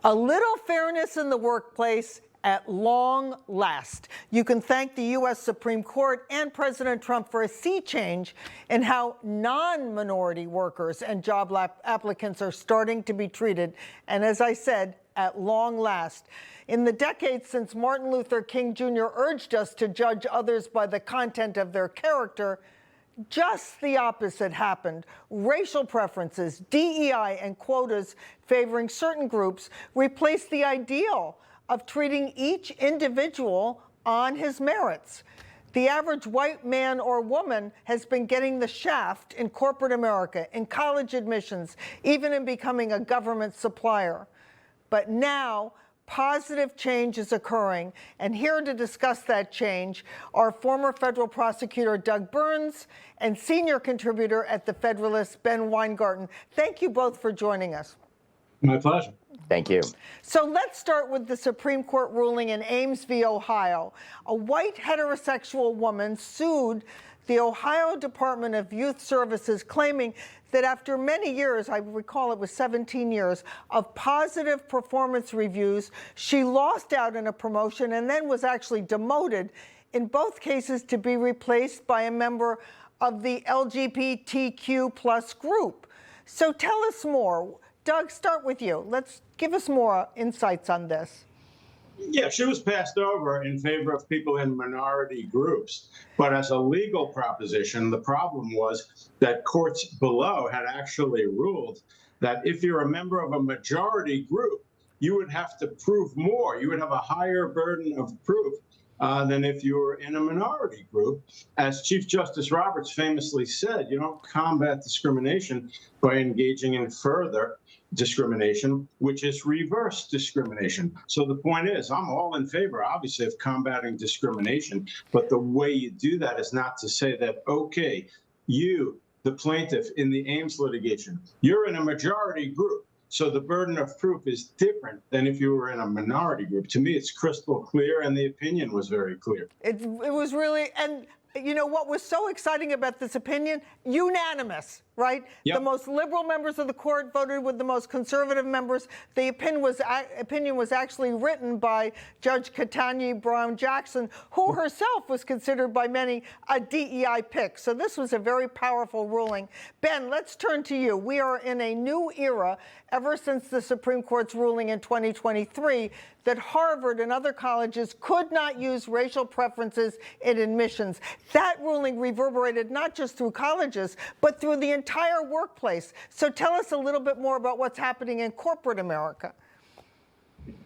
A little fairness in the workplace at long last. You can thank the U.S. Supreme Court and President Trump for a sea change in how non-minority workers and job applicants are starting to be treated. And as I said, at long last. In the decades since Martin Luther King Jr. urged us to judge others by the content of their character, just the opposite happened. Racial preferences, DEI, and quotas favoring certain groups replaced the ideal of treating each individual on his merits. The average white man or woman has been getting the shaft in corporate America, in college admissions, even in becoming a government supplier. But now, positive change is occurring, and here to discuss that change are former federal prosecutor Doug Burns and senior contributor at The Federalist, Ben Weingarten. Thank you both for joining us. My pleasure. Thank you. So let's start with the Supreme Court ruling in Ames v. Ohio. A white heterosexual woman sued the Ohio Department of Youth Services, claiming that after many years, I recall it was 17 years, of positive performance reviews, she lost out in a promotion and then was actually demoted, in both cases to be replaced by a member of the LGBTQ plus group. So tell us more. Doug, start with you. Let's give us more insights on this. Yeah, she was passed over in favor of people in minority groups. But as a legal proposition, the problem was that courts below had actually ruled that if you're a member of a majority group, you would have to prove more. You would have a higher burden of proof than if you were in a minority group. As Chief Justice Roberts famously said, you don't combat discrimination by engaging in further discrimination, which is reverse discrimination. So the point is, I'm all in favor, obviously, of combating discrimination. But the way you do that is not to say that, okay, you, the plaintiff in the Ames litigation, you're in a majority group. So the burden of proof is different than if you were in a minority group. To me, it's crystal clear, and the opinion was very clear. It was really, and you know what was so exciting about this opinion? Unanimous, right? Yep. The most liberal members of the court voted with the most conservative members. The opinion was actually written by Judge Ketanji Brown Jackson, who herself was considered by many a DEI pick. So this was a very powerful ruling. Ben, let's turn to you. We are in a new era ever since the Supreme Court's ruling in 2023 that Harvard and other colleges could not use racial preferences in admissions. That ruling reverberated not just through colleges, but through the entire workplace. So tell us a little bit more about what's happening in corporate America.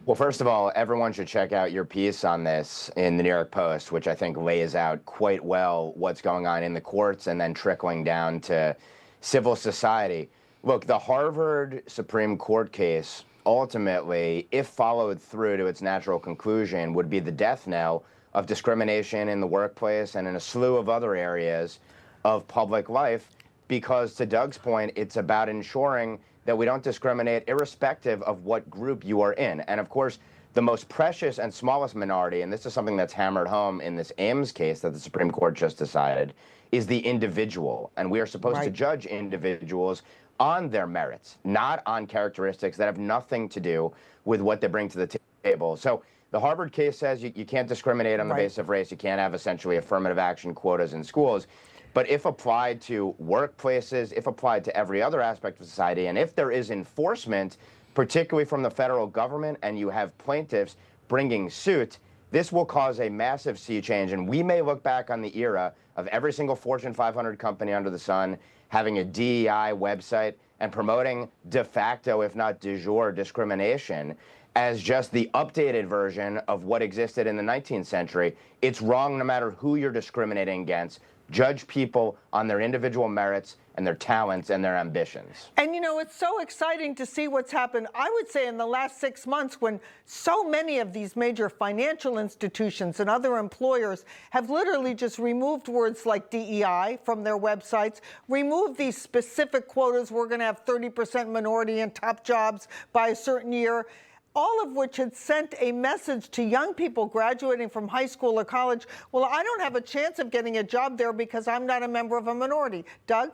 Well, first of all, everyone should check out your piece on this in the New York Post, which I think lays out quite well what's going on in the courts and then trickling down to civil society. Look, the Harvard Supreme Court case ultimately, if followed through to its natural conclusion, would be the death knell of discrimination in the workplace and in a slew of other areas of public life, because to Doug's point, it's about ensuring that we don't discriminate irrespective of what group you are in. And of course, the most precious and smallest minority, and this is something that's hammered home in this Ames case that the Supreme Court just decided, is the individual. And we are supposed to judge individuals on their merits, not on characteristics that have nothing to do with what they bring to the table. So the Harvard case says you can't discriminate on the basis of race. You can't have essentially affirmative action quotas in schools. But if applied to workplaces, if applied to every other aspect of society, and if there is enforcement, particularly from the federal government, and you have plaintiffs bringing suit, this will cause a massive sea change. And we may look back on the era of every single Fortune 500 company under the sun having a DEI website and promoting de facto, if not de jure, discrimination as just the updated version of what existed in the 19th century. It's wrong no matter who you're discriminating against. Judge people on their individual merits and their talents and their ambitions. And you know, it's so exciting to see what's happened, I would say, in the last 6 months, when so many of these major financial institutions and other employers have literally just removed words like DEI from their websites, removed these specific quotas. We're going to have 30% minority in top jobs by a certain year. All of which had sent a message to young people graduating from high school or college, well, I don't have a chance of getting a job there because I'm not a member of a minority. Doug?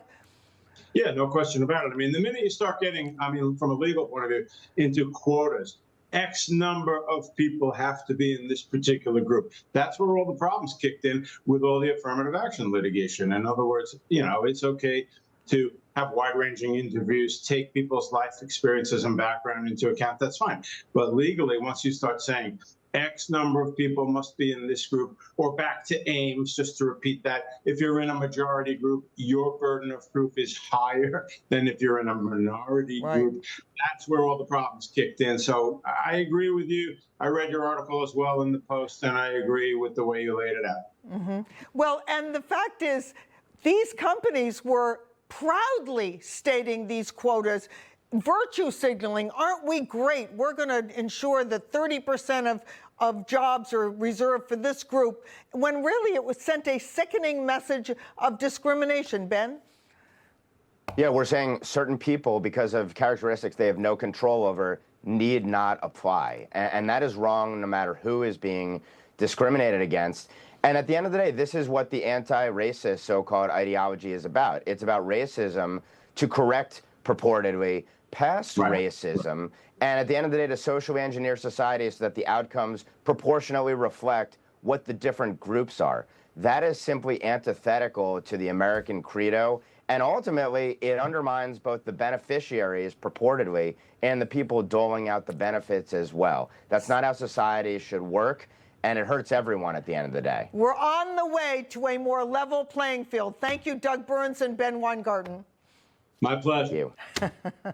Yeah, no question about it. I mean, the minute you start getting, from a legal point of view, into quotas, X number of people have to be in this particular group. That's where all the problems kicked in with all the affirmative action litigation. In other words, it's okay to have wide-ranging interviews, take people's life experiences and background into account. That's fine. But legally, once you start saying X number of people must be in this group, or back to Ames, just to repeat that, if you're in a majority group, your burden of proof is higher than if you're in a minority group. That's where all the problems kicked in. So I agree with you. I read your article as well in the Post, and I agree with the way you laid it out. Well, and the fact is, these companies were proudly stating these quotas, virtue signaling. Aren't we great? We're going to ensure that 30% of jobs are reserved for this group, when really it was sent a sickening message of discrimination. Ben? Yeah, we're saying certain people, because of characteristics they have no control over, need not apply. And that is wrong no matter who is being discriminated against. And at the end of the day, this is what the anti-racist so-called ideology is about. It's about racism to correct purportedly past racism. And at the end of the day, to socially engineer society so that the outcomes proportionally reflect what the different groups are. That is simply antithetical to the American credo. And ultimately, it undermines both the beneficiaries, purportedly, and the people doling out the benefits as well. That's not how society should work. And it hurts everyone at the end of the day. We're on the way to a more level playing field. Thank you, Doug Burns and Ben Weingarten. My pleasure. Thank you.